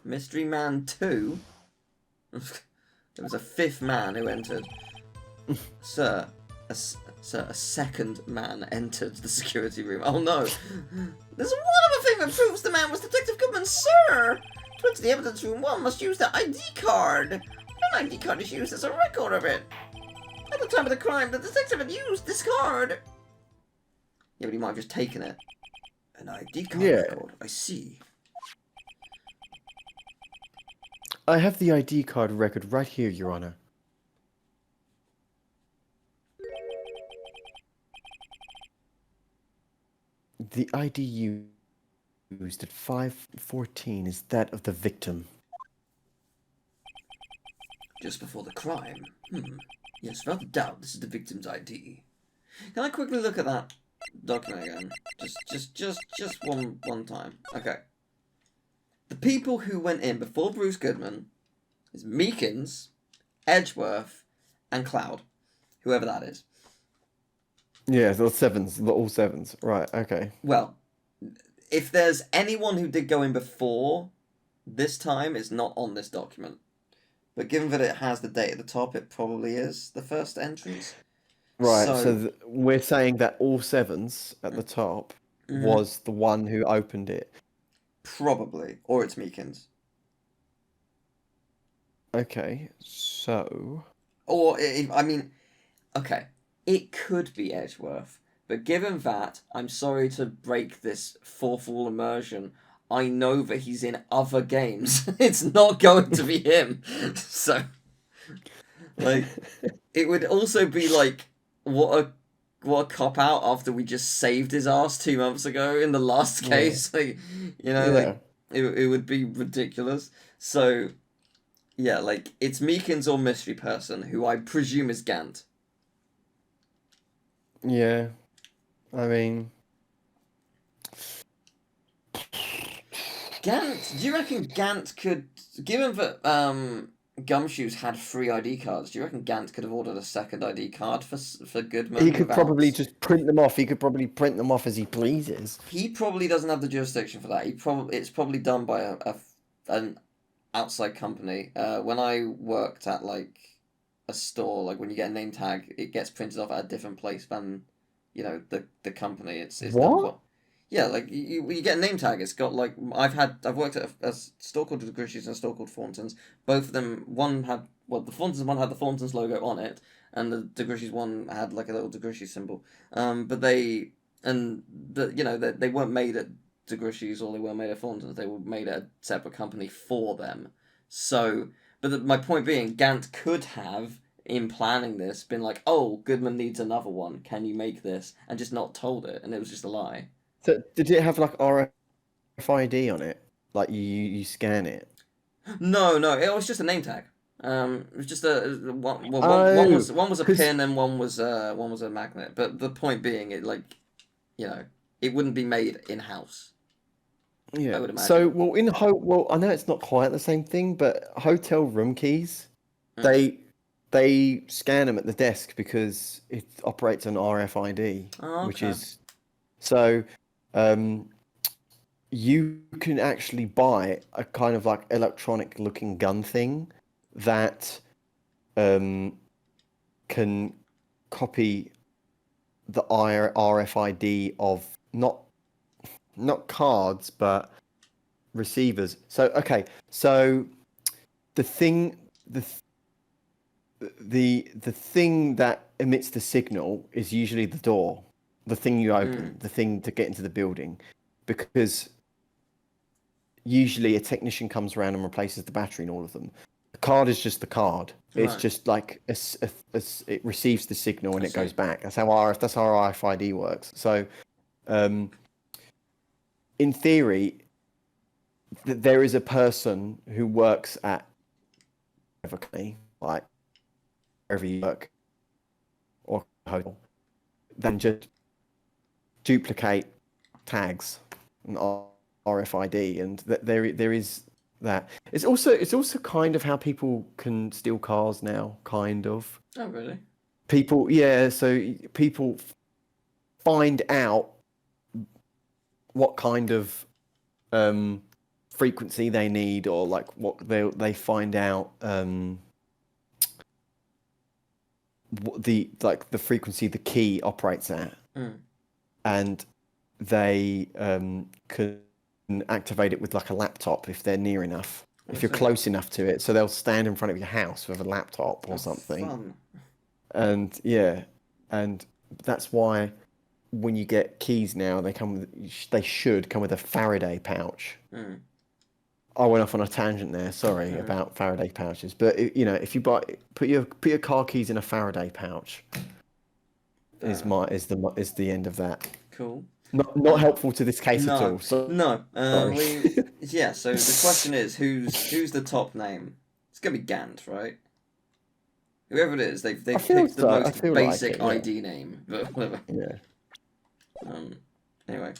Mystery Man 2? There was a fifth man who entered. Sir, a second man entered the security room. Oh no! There's one other thing that proves the man was Detective Goodman, sir! To enter the evidence room, one must use the ID card. An ID card is used as a record of it. At the time of the crime, the detective had used this card. Yeah, but he might have just taken it. An ID card record, I see. I have the ID card record right here, Your Honor. The ID used at 5:14 is that of the victim. Just before the crime? Yes, without a doubt, this is the victim's ID. Can I quickly look at that document again? Just one time. Okay. The people who went in before Bruce Goodman is Meekins, Edgeworth, and Cloud. Whoever that is. Yeah, the sevens, all sevens. Right, okay. Well, if there's anyone who did go in before this time, it's not on this document. But given that it has the date at the top, it probably is the first entries. Right, so we're saying that all sevens at the top was the one who opened it. Probably. Or it's Meekins. Okay, so... Or, I mean, okay, it could be Edgeworth. But given that, I'm sorry to break this fourth wall immersion, I know that he's in other games. It's not going to be him. So, like, it would also be like, what a cop out after we just saved his ass 2 months ago in the last case. Like, you know, like, it would be ridiculous. So, yeah, like, it's Meekins or Mystery Person, who I presume is Gant. Yeah, I mean... Gant, do you reckon Gant could, given that Gumshoes had 3 ID cards, do you reckon Gant could have ordered a second ID card for Goodman? He could probably just print them off. He could probably print them off as he pleases. He probably doesn't have the jurisdiction for that. It's probably done by an outside company. When I worked at like a store, like when you get a name tag, it gets printed off at a different place than the company. It's what? Done. Yeah, like you get a name tag. It's got like I've worked at a store called Degrishis and a store called Thornton's. Both of them, the Thornton's one had the Thornton's logo on it, and the Degrishis one had like a little Degrishi symbol. But they weren't made at Degrishis or they weren't made at Thornton's. They were made at a separate company for them. So, my point being, Gant could have, in planning this, been like, oh, Goodman needs another one. Can you make this? And just not told it, and it was just a lie. So did it have like RFID on it? Like you scan it? No, it was just a name tag. It was just one was a pin and one was a magnet. But the point being, it it wouldn't be made in house. Yeah. I would imagine. So I know it's not quite the same thing, but hotel room keys, they scan them at the desk because it operates on RFID, which is so. You can actually buy a kind of like electronic looking gun thing that can copy the RFID of not cards but receivers. So the thing that emits the signal is usually the door, the thing you open, the thing to get into the building, because usually a technician comes around and replaces the battery in all of them. The card is just the card. It's just like it receives the signal and it goes back. That's how RFID works. So, in theory, there is a person who works at a company, like wherever you work or hotel, then just duplicate tags and RFID, and there is that. It's also kind of how people can steal cars now, kind of. Oh, really? So people find out what kind of frequency they need, or like what they find out what the frequency the key operates at, and they can activate it with like a laptop if they're near enough. If you're close enough to it, so they'll stand in front of your house with a laptop or something. Fun. And yeah, and that's why when you get keys now, they should come with a Faraday pouch. I went off on a tangent there. Sorry about Faraday pouches, but if you put your car keys in a Faraday pouch, is the end of that. Cool. Not helpful to this case at all. So, no. Yeah. So the question is, who's the top name? It's gonna be Gant, right? Whoever it is, they've picked the most basic ID name, but whatever. Yeah. Anyway.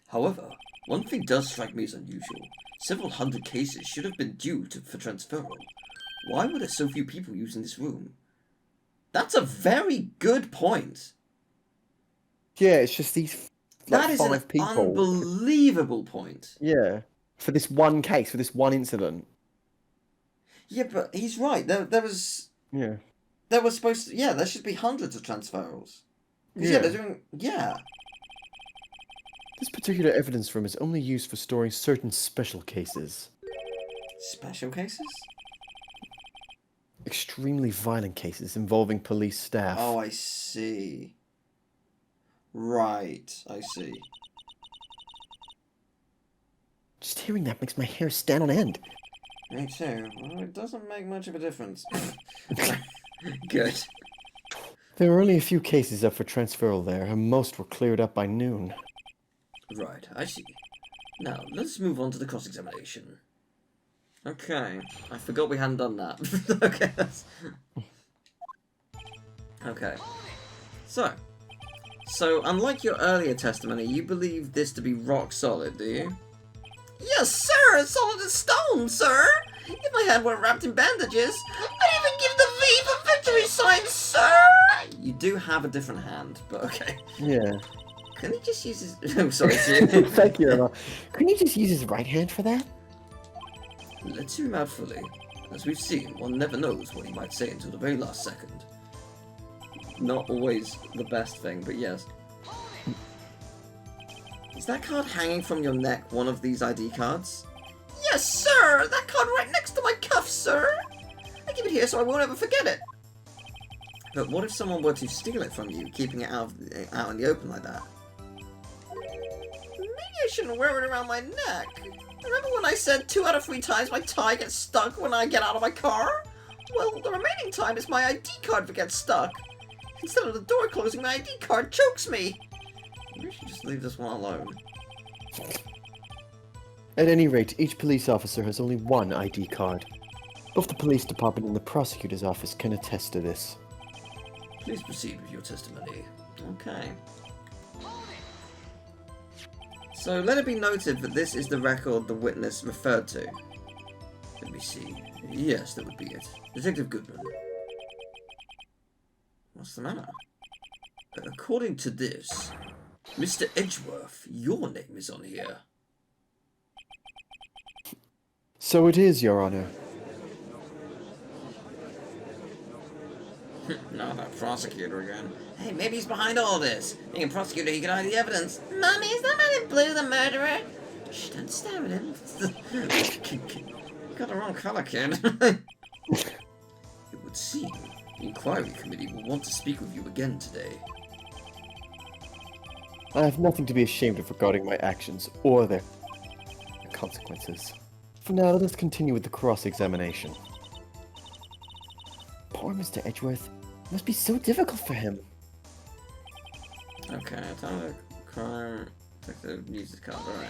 However, one thing does strike me as unusual. Several hundred cases should have been due for transferal. Why were there so few people using this room? That's a very good point. Yeah, it's just these. That is an unbelievable point. Yeah, for this one case, for this one incident. Yeah, but he's right. There was. Yeah. There was supposed to. Yeah, there should be hundreds of transferals. Yeah, they're doing. Yeah. This particular evidence room is only used for storing certain special cases. Special cases? Extremely violent cases involving police staff. Oh, I see. Right, I see. Just hearing that makes my hair stand on end. Me too. Well, it doesn't make much of a difference. Good. There were only a few cases up for transferal there, and most were cleared up by noon. Right, I see. Now, let's move on to the cross-examination. Okay, I forgot we hadn't done that. Okay, Okay. So, unlike your earlier testimony, you believe this to be rock solid, do you? Yes, sir! As solid as stone, sir! If my hand weren't wrapped in bandages, I'd even give the V for victory sign, sir! You do have a different hand, but okay. Yeah. Can he just use his... Oh, sorry. Thank you, Emma. Couldn't he just use his right hand for that? Let's hear him out fully. As we've seen, one never knows what he might say until the very last second. Not always the best thing, but yes. Is that card hanging from your neck one of these ID cards? Yes, sir! That card right next to my cuff, sir! I keep it here so I won't ever forget it. But what if someone were to steal it from you, keeping it out in the open like that? Maybe I shouldn't wear it around my neck. Remember when I said 2 out of 3 times my tie gets stuck when I get out of my car? Well, the remaining time is my ID card that gets stuck. Instead of the door closing, my ID card chokes me. Maybe I should just leave this one alone. At any rate, each police officer has only one ID card. Both the police department and the prosecutor's office can attest to this. Please proceed with your testimony. Okay. So let it be noted that this is the record the witness referred to. Let me see. Yes, that would be it. Detective Goodman. What's the matter? According to this, Mr. Edgeworth, your name is on here. So it is, Your Honor. Not that prosecutor again. Hey, maybe he's behind all this. Being a prosecutor, he can hide the evidence. Mommy, is that man in blue the murderer? Shh, don't stare at him. You got the wrong color, kid. It would seem the inquiry committee will want to speak with you again today. I have nothing to be ashamed of regarding my actions or their consequences. For now, let us continue with the cross-examination. Poor Mr. Edgeworth. It must be so difficult for him. Okay, time to crime detective uses card, alright.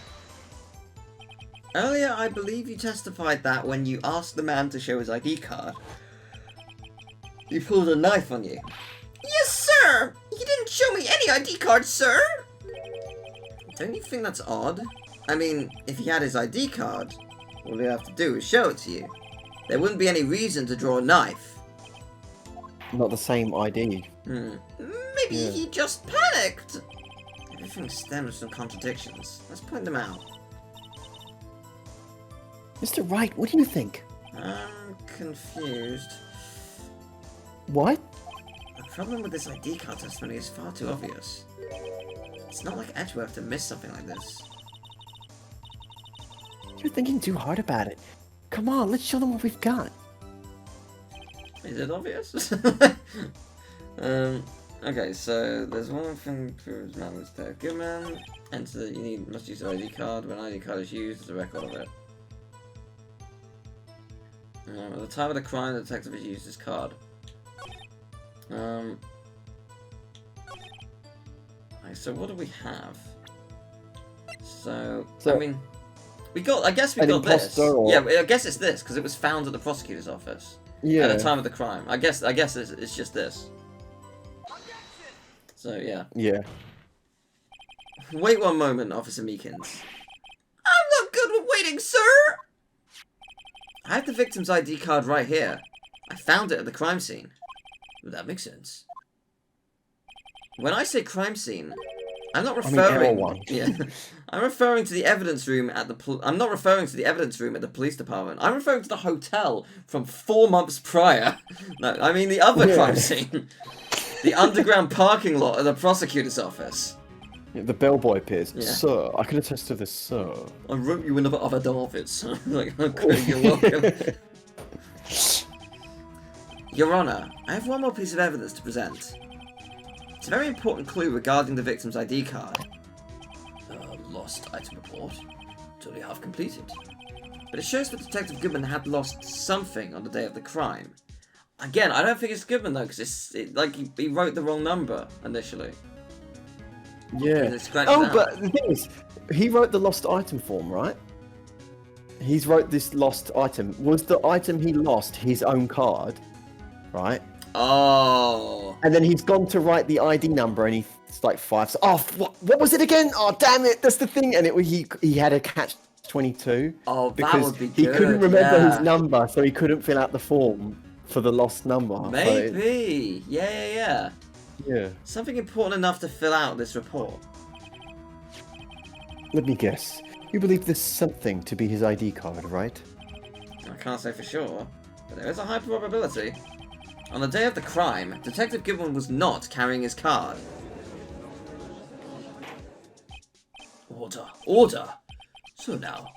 Earlier, I believe you testified that when you asked the man to show his ID card, he pulled a knife on you. Yes, sir! He didn't show me any ID card, sir! Don't you think that's odd? I mean, if he had his ID card, all he'd have to do is show it to you. There wouldn't be any reason to draw a knife. Not the same ID. Maybe he just panicked. Everything stems from contradictions. Let's point them out. Mr. Wright, what do you think? I'm confused. What? The problem with this ID card testimony is far too obvious. It's not like Edgeworth to miss something like this. You're thinking too hard about it. Come on, let's show them what we've got. Is it obvious? Okay, so there's one thing proves man was there. Good man. Enter. Must use the ID card. When ID card is used, there's a record of it. At the time of the crime, the detective has used his card. Okay, so what do we have? So I mean, we got. I guess we got this. Or... Yeah, I guess it's this because it was found at the prosecutor's office. Yeah. At the time of the crime. I guess it's just this. So yeah. Yeah. Wait one moment, Officer Meekins. I'm not good with waiting, sir! I have the victim's ID card right here. I found it at the crime scene. Well, that makes sense. When I say crime scene, I'm not referring... Yeah. I'm referring to the evidence room at the... I'm not referring to the evidence room at the police department. I'm referring to the hotel from 4 months prior. No, I mean the other crime scene. The underground parking lot at the prosecutor's office. Yeah, the bellboy appears. Yeah. Sir, I can attest to this, sir. I wrote you another affidavit. Like, okay, you're welcome. Your Honour, I have one more piece of evidence to present. It's a very important clue regarding the victim's ID card. Lost item report. It's only half completed. But it shows that Detective Goodman had lost something on the day of the crime. Again, I don't think it's Goodman though, because like he wrote the wrong number initially. Yeah. Oh, but the thing is, he wrote the lost item form, right? He's wrote this lost item. Was the item he lost his own card, right? Oh. And then he's gone to write the ID number, and he's like 5. Oh, what was it again? Oh, damn it! That's the thing. And he had a catch-22. Oh, because that would be good. He couldn't remember his number, so he couldn't fill out the form for the lost number. Maybe. So yeah. Yeah. Something important enough to fill out this report. Let me guess. You believe this something to be his ID card, right? I can't say for sure, but there is a high probability. On the day of the crime, Detective Goodwin was not carrying his card. Order! So now,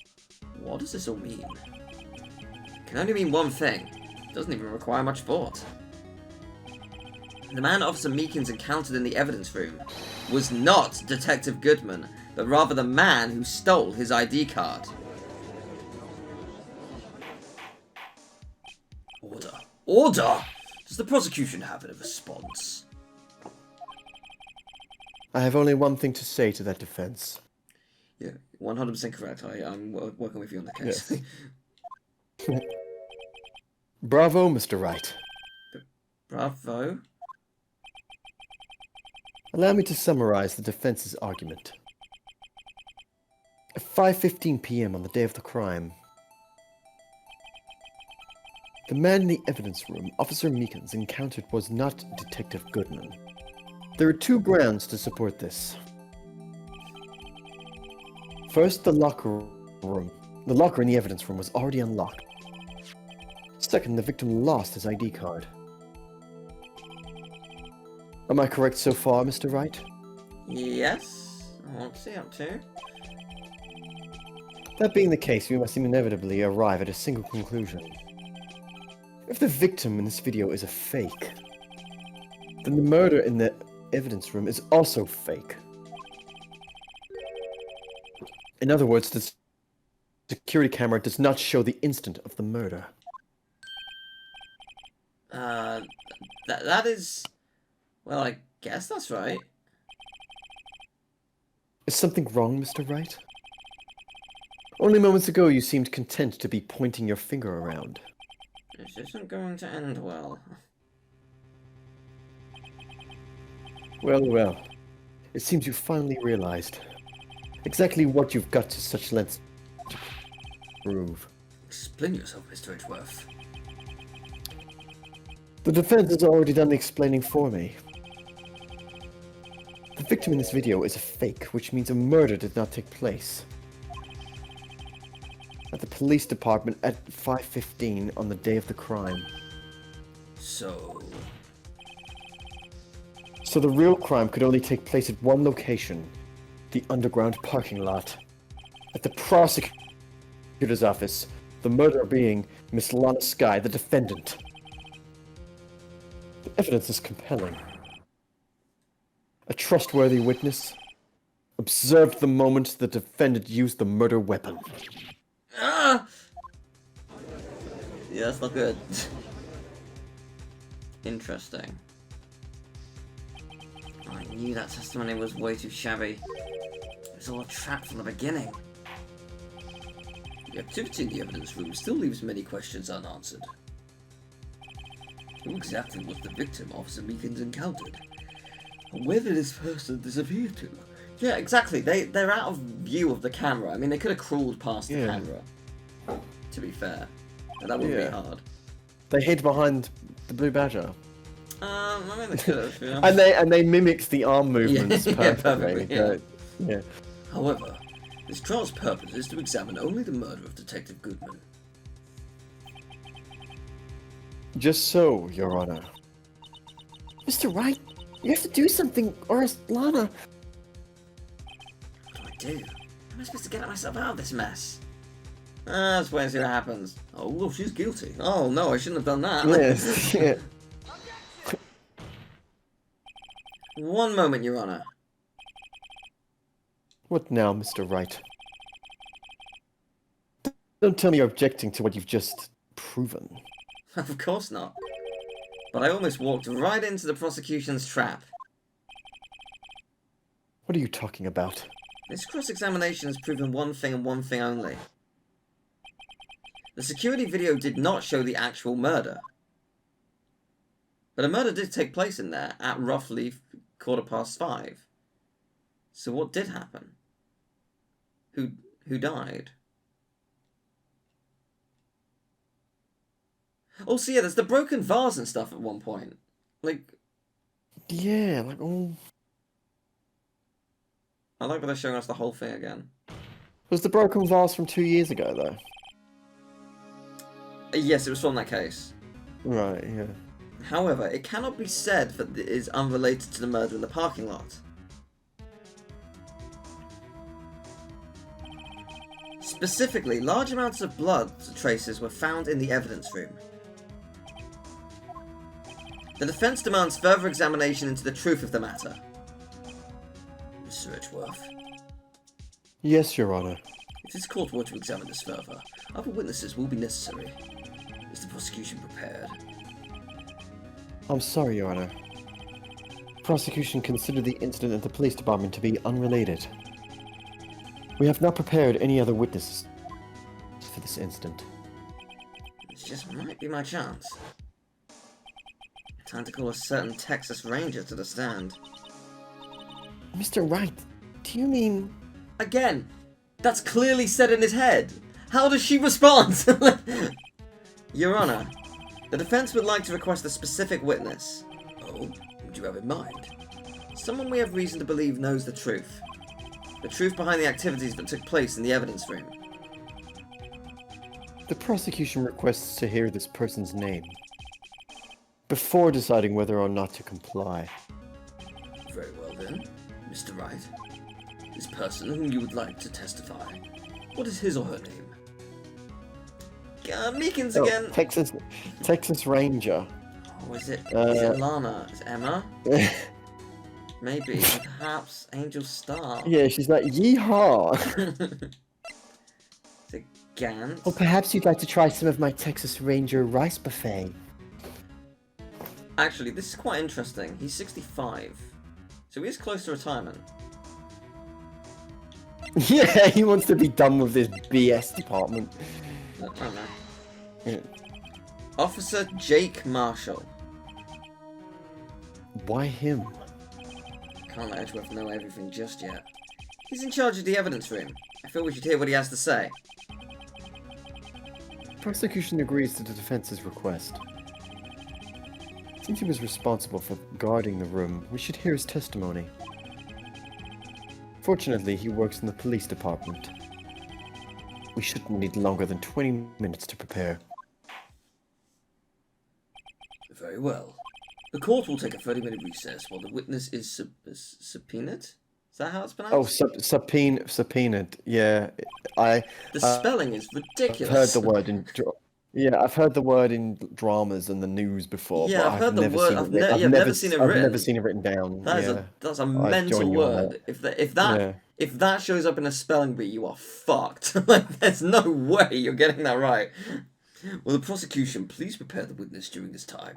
what does this all mean? It can only mean one thing. It doesn't even require much thought. The man Officer Meekins encountered in the evidence room was not Detective Goodman, but rather the man who stole his ID card. Order! Does the prosecution have a response? I have only one thing to say to that defense. Yeah, 100% correct. I'm working with you on the case. Yes. Bravo, Mr. Wright. Bravo? Allow me to summarize the defense's argument. At 5:15 p.m. on the day of the crime, the man in the evidence room Officer Meekins encountered was not Detective Goodman. There are 2 grounds to support this. First, the locker room. The locker in the evidence room was already unlocked. Second, the victim lost his ID card. Am I correct so far, Mr. Wright? Yes. What's he up to? That being the case, we must inevitably arrive at a single conclusion. If the victim in this video is a fake, then the murder in the evidence room is also fake. In other words, the security camera does not show the instant of the murder. That is... Well, I guess that's right. Is something wrong, Mr. Wright? Only moments ago you seemed content to be pointing your finger around. This isn't going to end well. Well. It seems you finally realized exactly what you've got to such lengths to prove. Explain yourself, Mr. Edgeworth. The defense has already done the explaining for me. The victim in this video is a fake, which means a murder did not take place. At the police department at 5:15 on the day of the crime. So the real crime could only take place at one location, the underground parking lot. At the prosecutor's office, the murderer being Miss Lana Skye, the defendant. The evidence is compelling. A trustworthy witness observed the moment the defendant used the murder weapon. Ah! Yeah, that's not good. Interesting. I knew that testimony was way too shabby. It was all a trap from the beginning. The activity in the evidence room still leaves many questions unanswered. Who exactly was the victim Officer Meekins encountered? And where did this person disappear to? Yeah, exactly. They're out of view of the camera. I mean, they could have crawled past the camera. To be fair. But that wouldn't be hard. They hid behind the Blue Badger. I mean, they could have, yeah. And they mimicked the arm movements perfectly. Yeah. However, this trial's purpose is to examine only the murder of Detective Goodman. Just so, Your Honor. Mr. Wright, you have to do something, or else Lana... What do I do? How am I supposed to get myself out of this mess? Let's wait and see what happens. Oh, well, she's guilty. Oh, no, I shouldn't have done that. Yes, yeah. One moment, Your Honor. What now, Mr. Wright? Don't tell me you're objecting to what you've just proven. Of course not. But I almost walked right into the prosecution's trap. What are you talking about? This cross-examination has proven one thing and one thing only. The security video did not show the actual murder. But a murder did take place in there at roughly 5:15. So what did happen? Who died? Oh, so yeah, there's the broken vase and stuff at one point. Like... Yeah, like, oh... I like that they're showing us the whole thing again. Was the broken vase from 2 years ago, though? Yes, it was from that case. Right, yeah. However, it cannot be said that it is unrelated to the murder in the parking lot. Specifically, large amounts of blood traces were found in the evidence room. The defense demands further examination into the truth of the matter. Mr. Edgeworth. Yes, Your Honor. If this court were to examine this further, other witnesses will be necessary. Is the prosecution prepared? I'm sorry, Your Honor. Prosecution considered the incident at the police department to be unrelated. We have not prepared any other witnesses for this incident. This just might be my chance. Time to call a certain Texas Ranger to the stand. Mr. Wright, do you mean... Again, that's clearly said in his head. How does she respond? Your Honor, the defense would like to request a specific witness. Oh, what do you have in mind? Someone we have reason to believe knows the truth. The truth behind the activities that took place in the evidence room. The prosecution requests to hear this person's name before deciding whether or not to comply. Very well then, Mr. Wright. This person whom you would like to testify, what is his or her name? Meekins again. Texas Ranger. Oh, is it Lana? Is it Emma? Maybe, perhaps Angel Star. Yeah, she's like, yeehaw! Is it Gant? Or perhaps you'd like to try some of my Texas Ranger rice buffet. Actually, this is quite interesting. He's 65. So he is close to retirement. Yeah, he wants to be done with this BS department. I don't know. Yeah. Officer Jake Marshall. Why him? Can't let Edgeworth know everything just yet. He's in charge of the evidence room. I feel we should hear what he has to say. Prosecution agrees to the defense's request. Since he was responsible for guarding the room, we should hear his testimony. Fortunately, he works in the police department. We shouldn't need longer than 20 minutes to prepare. Very well. The court will take a 30-minute recess while the witness is subpoenaed? Is that how it's pronounced? Oh, subpoenaed. Yeah, The spelling is ridiculous. I've heard the word in I've heard the word in dramas and the news before, Yeah, but I've heard the never word. seen it. I've never seen it written. I've never seen it written down. That's a I mental join you on word. that. If that shows up in a spelling bee, you are fucked. Like, there's no way you're getting that right. Will the prosecution please prepare the witness during this time?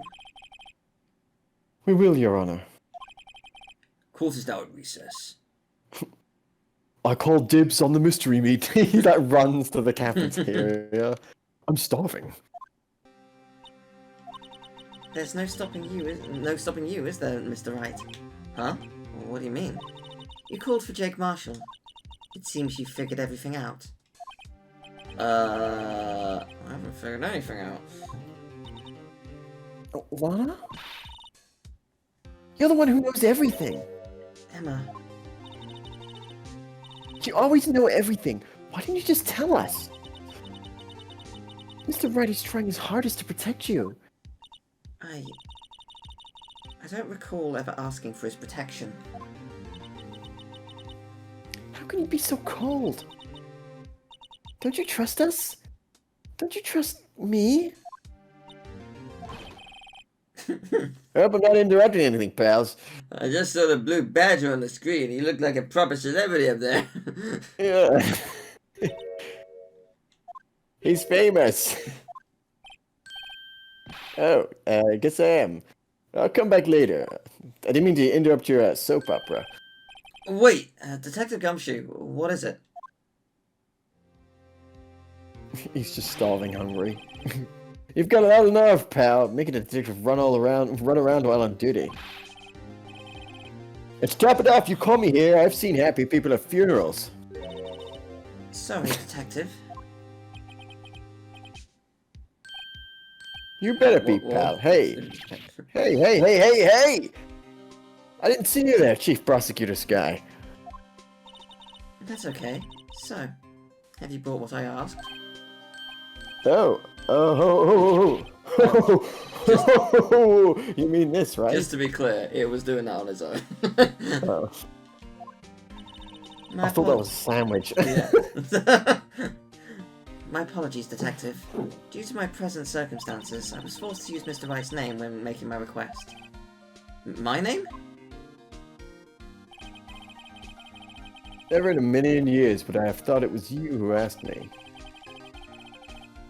We will, Your Honor. Court is now at recess. I call dibs on the mystery meat. He like runs to the cafeteria. I'm starving. There's no stopping you, is there, Mr. Wright? Huh? What do you mean? You called for Jake Marshall. It seems you figured everything out. I haven't figured anything out. What? You're the one who knows everything. Emma. You always know everything. Why didn't you just tell us? Mr. Wright is trying his hardest to protect you. I don't recall ever asking for his protection. How can you be so cold? Don't you trust us? Don't you trust me? I hope I'm not interrupting anything, pals. I just saw the blue badger on the screen. He looked like a proper celebrity up there. Yeah. He's famous. Oh, I guess I am. I'll come back later. I didn't mean to interrupt your soap opera. Wait, Detective Gumshoe, what is it? He's just starving hungry. You've got a lot of nerve, pal. Making a detective run around while on duty. And to top it off, you call me here. I've seen happy people at funerals. Sorry, Detective. You better be, pal. Hey. Hey! I didn't see you there, Chief Prosecutor Sky. That's okay. So, have you brought what I asked? Oh. You mean this, right? Just to be clear, it was doing that on its own. Oh. I thought that was a sandwich. Yeah. My apologies, Detective. Due to my present circumstances, I was forced to use Mr. Wright's name when making my request. My name? Never in a million years would I have thought it was you who asked me.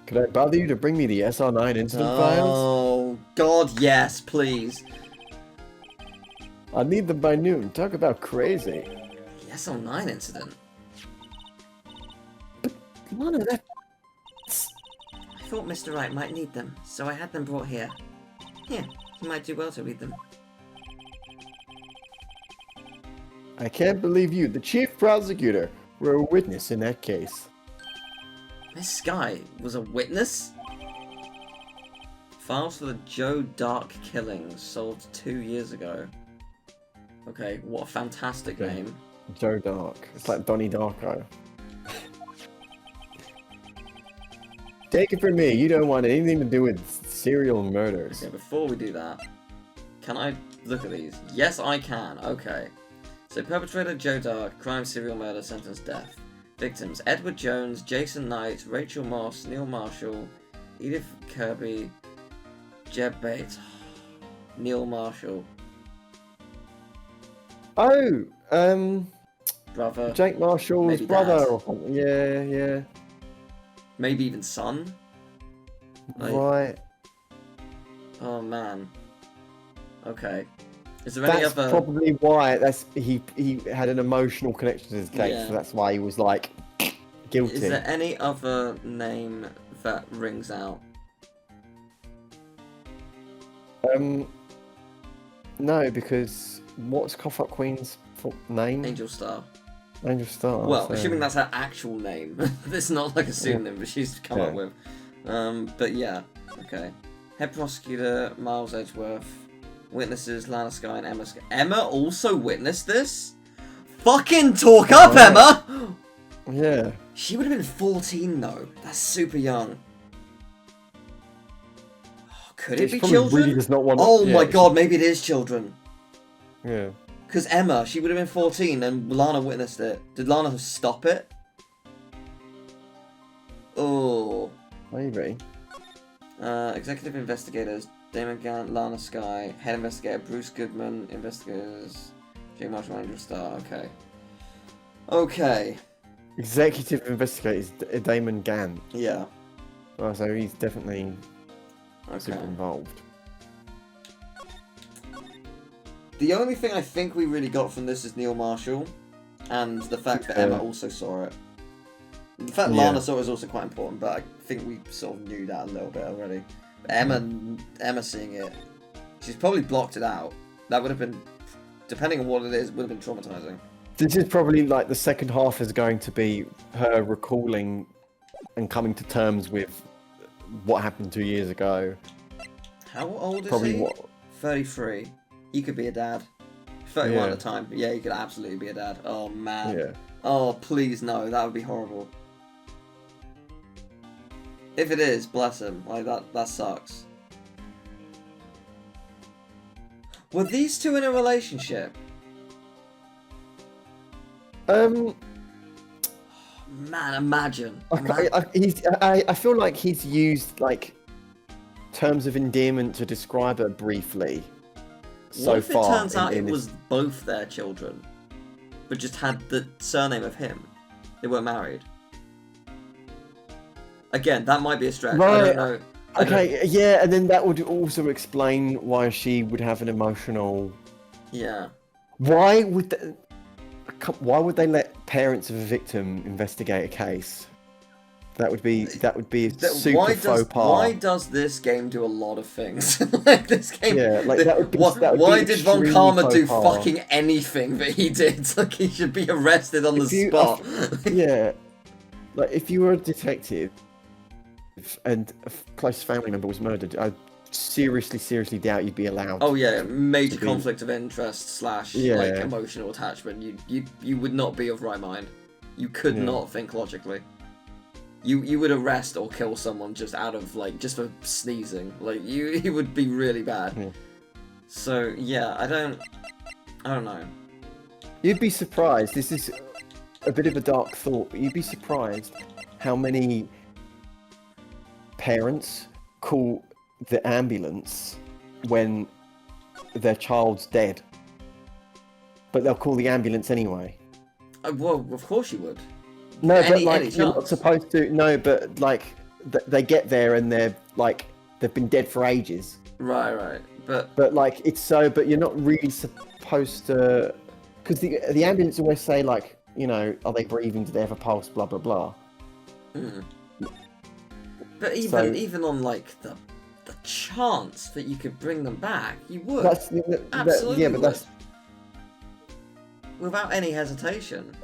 Could I bother you to bring me the SR9 incident files? Oh, God, yes, please. I need them by noon. Talk about crazy. The SL9 incident? But, Lana, that's... I thought Mr. Wright might need them, so I had them brought here. Here, you might do well to read them. I can't believe you, the chief prosecutor, were a witness in that case. Miss Sky was a witness? Files for the Joe Dark killings solved 2 years ago. Okay, what a fantastic name. Joe Dark. It's like Donnie Darko. Take it from me, you don't want anything to do with serial murders. Okay, before we do that, can I look at these? Yes, I can. Okay. So, perpetrator Joe Dark, crime, serial murder, sentence, death. Victims: Edward Jones, Jason Knight, Rachel Moss, Neil Marshall, Edith Kirby, Jeb Bates, Neil Marshall. Oh, Brother. Jake Marshall's maybe brother dad. or something. Yeah. Maybe even son? Like, Right. oh man. Okay. Is there any That's other... probably why he had an emotional connection to his case, Yeah. so that's why he was like guilty. Is there any other name that rings out? No, because what's Cough Up Queen's name? Angel Star. Angel Star. Well, so- assuming that's her actual name. It's not like a pseudonym that she's come up with. But yeah, okay. Head prosecutor, Miles Edgeworth. Witnesses, Lana Sky and Emma Sky. Emma also witnessed this? Fucking talk up, Right. Emma! Yeah. She would have been 14 though. That's super young. Could it She be probably children? really does not want. Oh Yeah, my god, maybe it is children. Yeah. Because Emma, she would have been 14 and Lana witnessed it. Did Lana stop it? Oh. Maybe. Executive investigators, Damon Gant, Lana Skye, head investigator, Bruce Goodman, investigators, J. Marshall, Angel Star, okay. Okay. Executive investigator is Damon Gant. Yeah. Oh, so he's definitely super Okay. involved. The only thing I think we really got from this is Neil Marshall, and the fact that Emma also saw it. The fact Lana saw it is also quite important, but I think we sort of knew that a little bit already. But Emma seeing it, she's probably blocked it out. That would have been, depending on what it is, would have been traumatizing. This is probably like the second half is going to be her recalling and coming to terms with what happened 2 years ago. How old is Probably he? what? 33. You could be a dad. 31 Yeah. at the time. Yeah, you could absolutely be a dad. Oh man. Yeah. Oh please no, that would be horrible. If it is, bless him. Like that sucks. Were these two in a relationship? Man, imagine. I feel like he's used like terms of endearment to describe her briefly. So What if it far, turns out it this- was both their children, but just had the surname of him? They weren't married. Again, that might be a stretch. I Right. don't know. Okay, yeah, and then that would also explain why she would have an emotional. Yeah. Why would they let parents of a victim investigate a case? That would be a super faux pas. Why does this game do a lot of things? Like this game. Yeah, like that would be. That would Why be did Von extremely Karma faux do pas. fucking anything that he did? Like he should be arrested on the spot. Yeah, like if you were a detective and a close family member was murdered, I seriously doubt you'd be allowed. Oh yeah, major to be- conflict of interest / like Yeah. emotional attachment. You would not be of right mind. You could Yeah. not think logically. You would arrest or kill someone just out of just for sneezing. Like you would be really bad. Yeah. So yeah, I don't know. You'd be surprised. This is a bit of a dark thought, but you'd be surprised how many parents call the ambulance when their child's dead, but they'll call the ambulance anyway. Well, of course you would. No, but Any like you're not chance. supposed to. No, but like they get there and they're like they've been dead for ages. Right. But But like it's so. But you're not really supposed to, because the ambulance always say like, you know, are they breathing? Do they have a pulse? Blah blah blah. but even on like the chance that you could bring them back, you would. Absolutely yeah, but that's without any hesitation.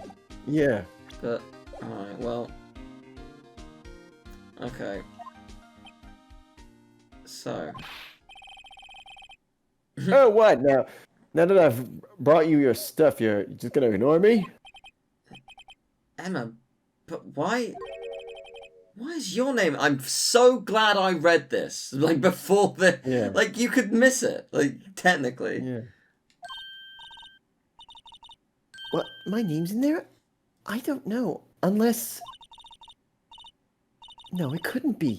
yeah. But alright, well. Okay. So. Oh, what now? Now that I've brought you your stuff, you're just gonna ignore me? Emma, but why is your name? I'm so glad I read this. Like before the Yeah. like you could miss it. Like technically. Yeah. What? My name's in there? I don't know. Unless. No, it couldn't be.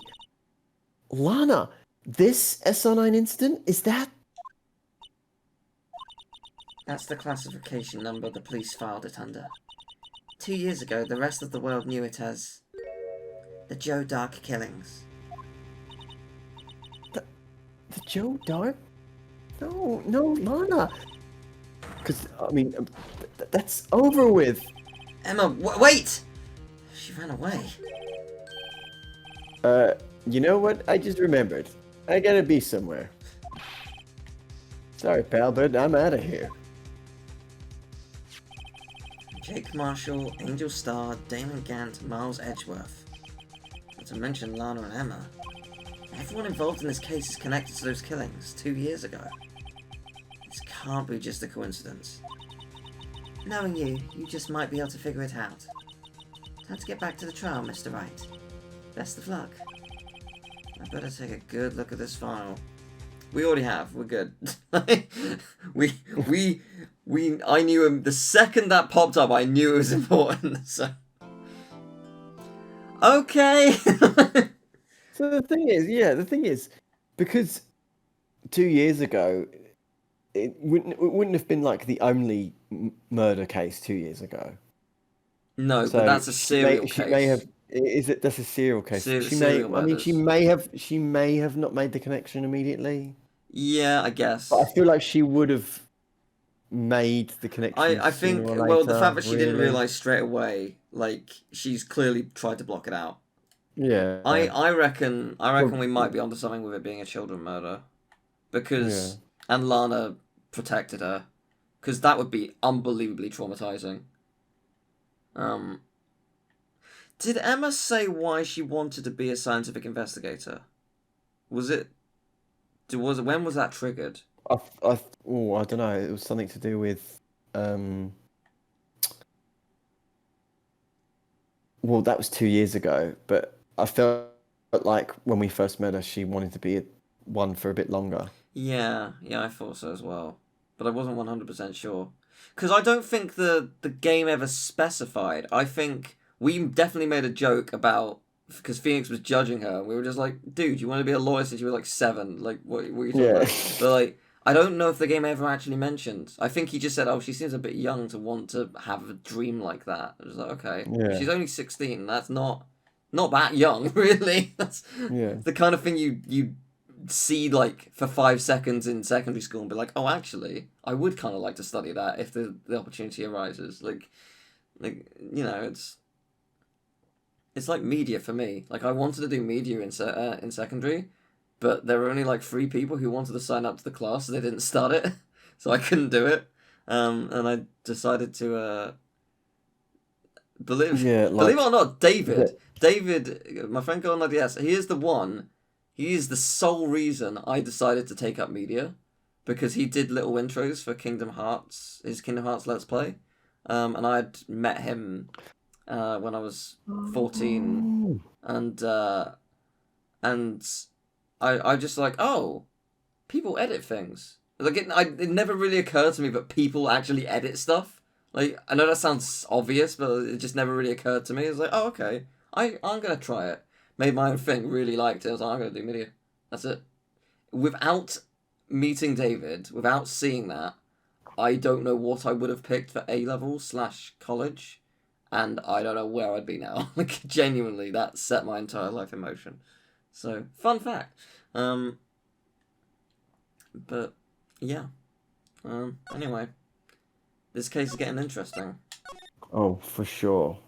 Lana, this SR9 incident? Is that. That's the classification number the police filed it under. 2 years ago, the rest of the world knew it as the Joe Dark killings. The Joe Dark? No, Lana. Because, I mean, that's over with. Emma, wait! She ran away. You know what? I just remembered. I gotta be somewhere. Sorry, pal, but I'm out of here. Jake Marshall, Angel Starr, Damon Gant, Miles Edgeworth. Not to mention Lana and Emma. Everyone involved in this case is connected to those killings 2 years ago. This can't be just a coincidence. Knowing you just might be able to figure it out. Time to get back to the trial, Mr. Wright. Best of luck. I better take a good look at this file. We already have. We're good. I knew him the second that popped up. I knew it was important. So, okay. So the thing is, because 2 years ago, it wouldn't have been like the only murder case 2 years ago. No, So but that's a serial case. She may have. Is it? That's a serial case. Serial murders. She may have. She may have not made the connection immediately. Yeah, I guess. But I feel like she would have made the connection. I think. Sooner or Well, later, the fact that she didn't really. realize straight away, like she's clearly tried to block it out. Yeah. I reckon we might be onto something with it being a children murder, because and Lana protected her, because that would be unbelievably traumatizing. Did Emma say why she wanted to be a scientific investigator? When was that triggered? I don't know. It was something to do with well, that was 2 years ago, but I felt like when we first met her, she wanted to be one for a bit longer. Yeah, I thought so as well, but I wasn't 100% sure. Because I don't think the game ever specified. I think we definitely made a joke about, because Phoenix was judging her, and we were just like, dude, you want to be a lawyer since you were like 7? Like, what are you talking about? But like, I don't know if the game ever actually mentioned. I think he just said, oh, she seems a bit young to want to have a dream like that. I was like, okay. Yeah. She's only 16. That's not that young, really. That's the kind of thing you see like for 5 seconds in secondary school and be like, oh, actually, I would kind of like to study that if the opportunity arises. Like you know, it's like media for me. Like, I wanted to do media in secondary, but there were only like 3 people who wanted to sign up to the class, so they didn't start it, so I couldn't do it. And I decided to believe it or not, David, my friend Golden IDS, he is the one. He is the sole reason I decided to take up media, because he did little intros for his Kingdom Hearts Let's Play, and I'd met him when I was 14, and I just like, oh, people edit things. Like it never really occurred to me that people actually edit stuff. Like, I know that sounds obvious, but it just never really occurred to me. It's like, oh, okay, I'm gonna try it. Made my own thing, really liked it. I was like, I'm gonna do media. That's it. Without meeting David, without seeing that, I don't know what I would have picked for A-level/college, and I don't know where I'd be now. Like, genuinely, that set my entire life in motion. So, fun fact. But yeah. Anyway, this case is getting interesting. Oh, for sure.